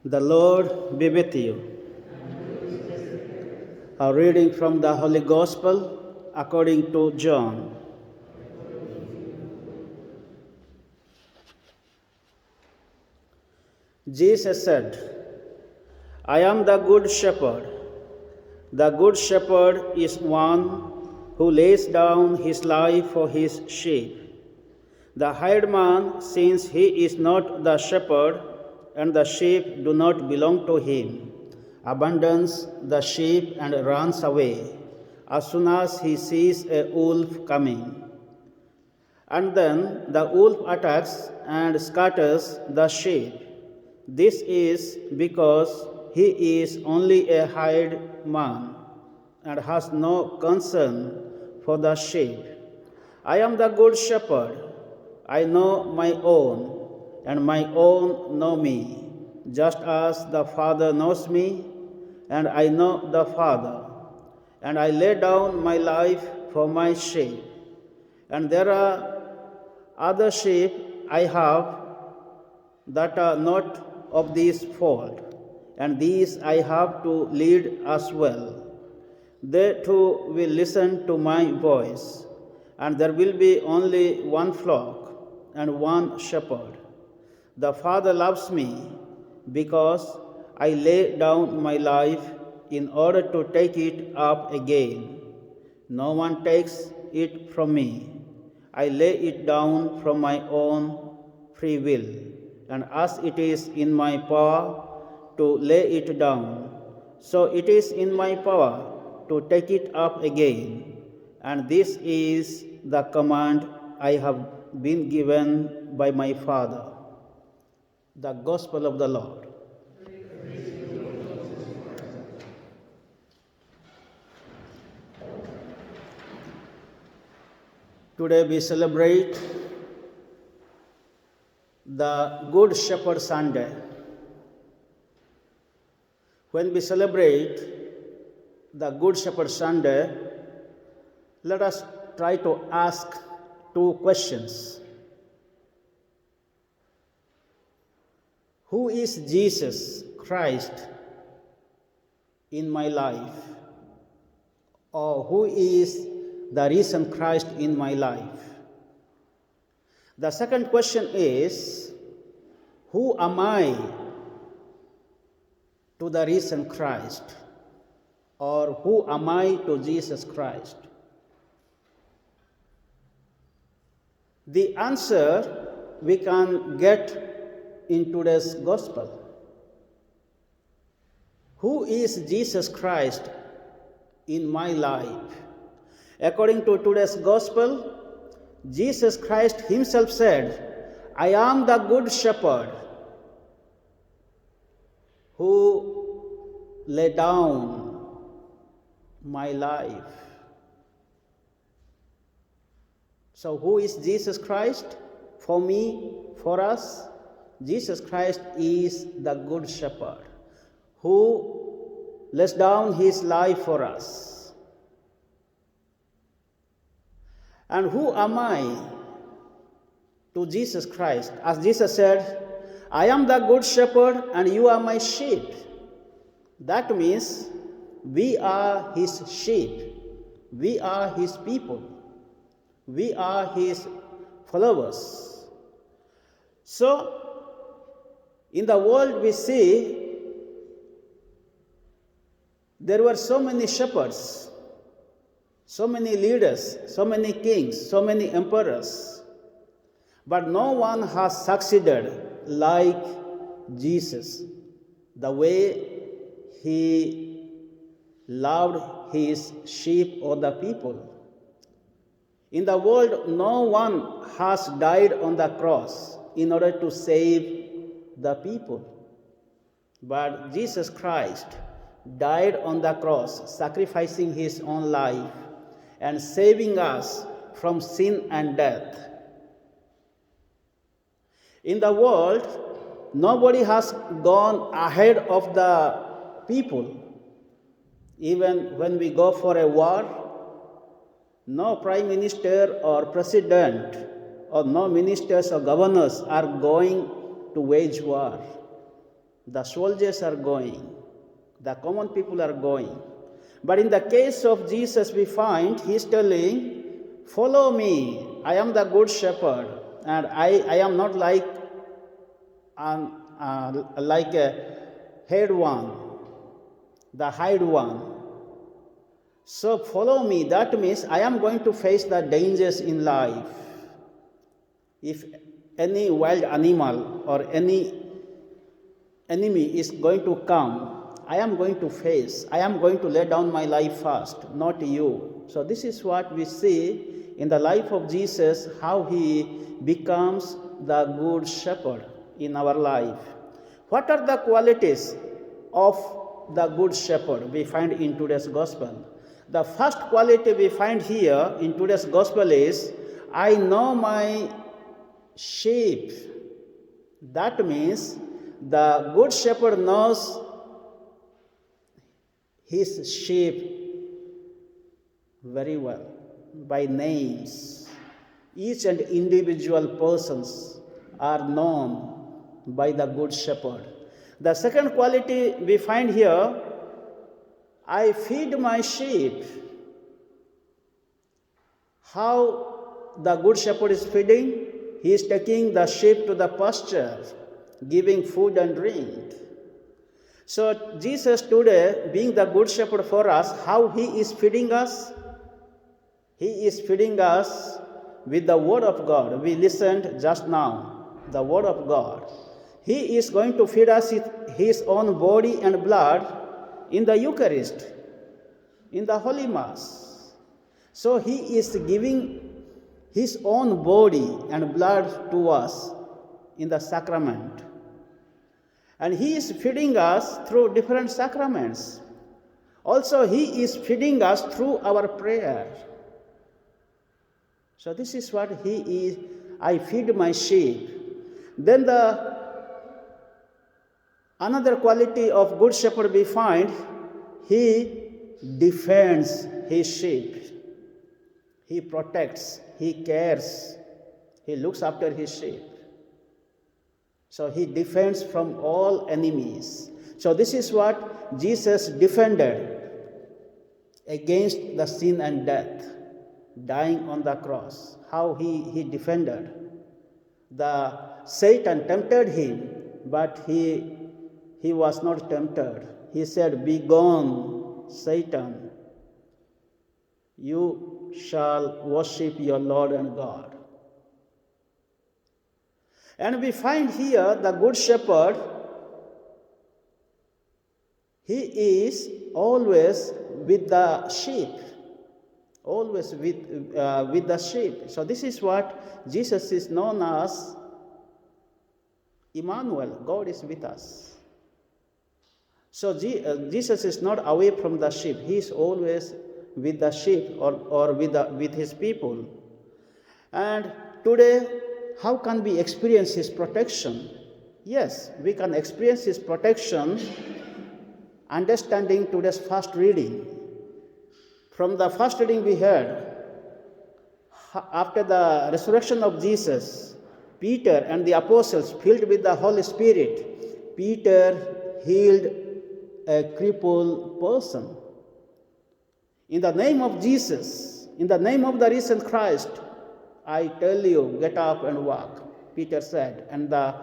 The Lord be with you. A reading from the Holy Gospel according to John. Jesus said, I am the good shepherd. The good shepherd is one who lays down his life for his sheep. The hired man, since he is not the shepherd and the sheep do not belong to him, abandons the sheep and runs away as soon as he sees a wolf coming. And then the wolf attacks and scatters the sheep. This is because he is only a hired man and has no concern for the sheep. I am the good shepherd. I know my own, and my own know me, just as the Father knows me, and I know the Father. And I lay down my life for my sheep. And there are other sheep I have that are not of this fold, and these I have to lead as well. They too will listen to my voice, and there will be only one flock and one shepherd. The Father loves me because I lay down my life in order to take it up again. No one takes it from me. I lay it down from my own free will, and as it is in my power to lay it down, so it is in my power to take it up again. And this is the command I have been given by my Father. The Gospel of the Lord. Today we celebrate the Good Shepherd Sunday. When we celebrate the Good Shepherd Sunday, let us try to ask two questions. Who is Jesus Christ in my life? Or who is the risen Christ in my life? The second question is, who am I to the risen Christ? Or who am I to Jesus Christ? The answer we can get in today's gospel. Who is Jesus Christ in my life? According to today's gospel, Jesus Christ himself said, I am the good shepherd who lay down my life. So who is Jesus Christ? For me, for us, Jesus Christ is the good shepherd who lays down his life for us. And who am I to Jesus Christ? As Jesus said, I am the good shepherd and you are my sheep. That means we are his sheep. We are his people. We are his followers. So, in the world we see there were so many shepherds, so many leaders, so many kings, so many emperors, but no one has succeeded like Jesus, the way he loved his sheep or the people. In the world, no one has died on the cross in order to save the people. But Jesus Christ died on the cross, sacrificing his own life and saving us from sin and death. In the world, nobody has gone ahead of the people. Even when we go for a war, no prime minister or president or no ministers or governors are going to wage war. The soldiers are going. The common people are going. But in the case of Jesus, we find he's telling, follow me. I am the good shepherd. And I am not like a head one, the hide one. So follow me. That means I am going to face the dangers in life. If any wild animal or any enemy is going to come, I am going to face. I am going to lay down my life first, not you. So this is what we see in the life of Jesus, how he becomes the good shepherd in our life. What are the qualities of the good shepherd we find in today's gospel? The first quality we find here in today's gospel is, I know my sheep. That means the good shepherd knows his sheep very well by names. Each and individual persons are known by the good shepherd. The second quality we find here, I feed my sheep. How the good shepherd is feeding? He is taking the sheep to the pasture, giving food and drink. So Jesus today, being the good shepherd for us, how he is feeding us? He is feeding us with the word of God. We listened just now, the word of God. He is going to feed us with his own body and blood in the Eucharist, in the Holy Mass. So he is giving his own body and blood to us in the sacrament. And he is feeding us through different sacraments. Also, he is feeding us through our prayer. So this is what he is. I feed my sheep. Then another quality of good shepherd we find, he defends his sheep. He protects, he cares, he looks after his sheep. So he defends from all enemies. So this is what Jesus defended against the sin and death, dying on the cross. How he defended. The Satan tempted him, but he was not tempted. He said, "Begone, Satan. You shall worship your Lord and God." And we find here the good shepherd, he is always with the sheep, always with the sheep. So this is what Jesus is known as Emmanuel, God is with us. So Jesus is not away from the sheep, he is always with the sheep or with his people. And today, how can we experience his protection? Yes, we can experience his protection understanding today's first reading. From the first reading we heard, after the resurrection of Jesus, Peter and the apostles, filled with the Holy Spirit, Peter healed a crippled person. In the name of Jesus, in the name of the risen Christ, I tell you, get up and walk, Peter said. And the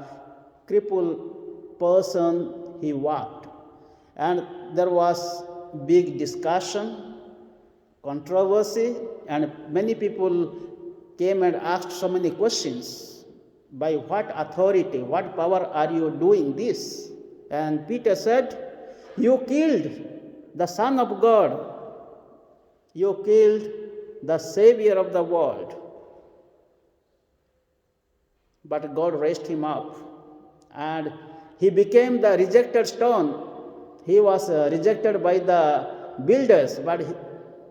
crippled person, he walked. And there was big discussion, controversy, and many people came and asked so many questions. By what authority, what power are you doing this? And Peter said, you killed the Son of God. You killed the Savior of the world. But God raised him up, and he became the rejected stone. He was rejected by the builders, but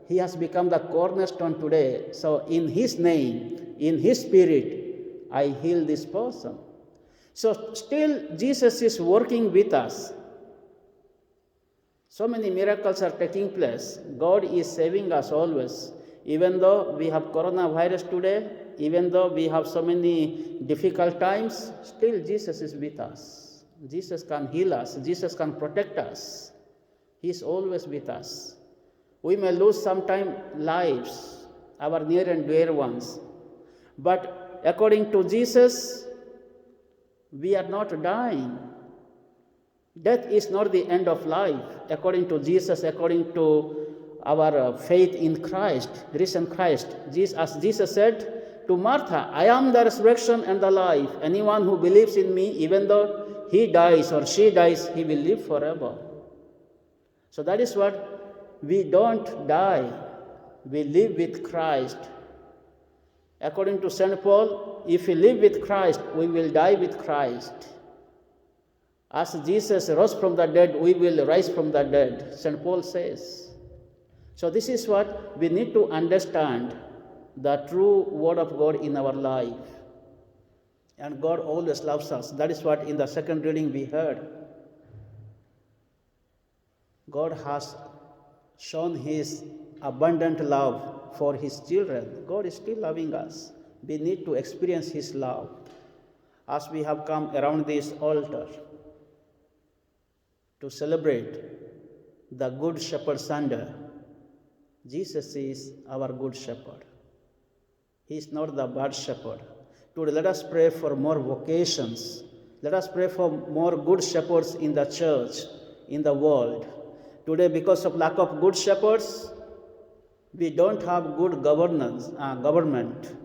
he has become the cornerstone today. So in his name, in his spirit, I heal this person. So still Jesus is working with us. So many miracles are taking place. God is saving us always. Even though we have coronavirus today, even though we have so many difficult times, still Jesus is with us. Jesus can heal us. Jesus can protect us. He is always with us. We may lose sometime lives, our near and dear ones. But according to Jesus, we are not dying. Death is not the end of life. According to Jesus, according to our faith in Christ, risen Christ, as Jesus said to Martha, I am the resurrection and the life. Anyone who believes in me, even though he dies or she dies, he will live forever. So that is what we don't die. We live with Christ. According to St. Paul, if we live with Christ, we will die with Christ. As Jesus rose from the dead, we will rise from the dead, St. Paul says. So this is what we need to understand, the true Word of God in our life. And God always loves us. That is what in the second reading we heard. God has shown His abundant love for His children. God is still loving us. We need to experience His love as we have come around this altar to celebrate the Good Shepherd Sunday. Jesus is our Good Shepherd. He is not the bad shepherd. Today, let us pray for more vocations. Let us pray for more good shepherds in the church, in the world. Today, because of lack of good shepherds, we don't have good government.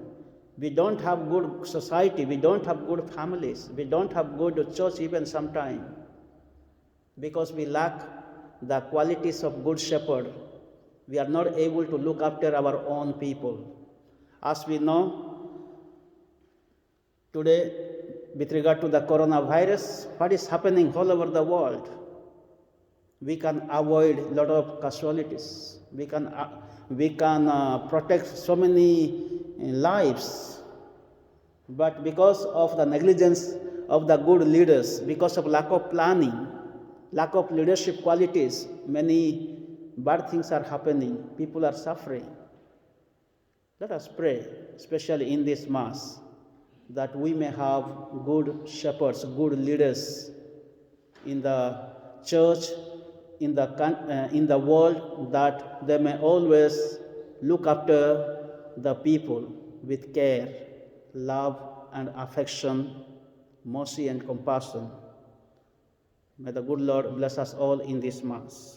We don't have good society. We don't have good families. We don't have good church even sometime. Because we lack the qualities of good shepherd, we are not able to look after our own people. As we know, today, with regard to the coronavirus, what is happening all over the world? We can avoid a lot of casualties. We can protect so many lives. But because of the negligence of the good leaders, because of lack of planning, lack of leadership qualities, many bad things are happening. People are suffering. Let us pray, especially in this Mass, that we may have good shepherds, good leaders in the church, in the world, that they may always look after the people with care, love and affection, mercy and compassion. May the good Lord bless us all in this Mass.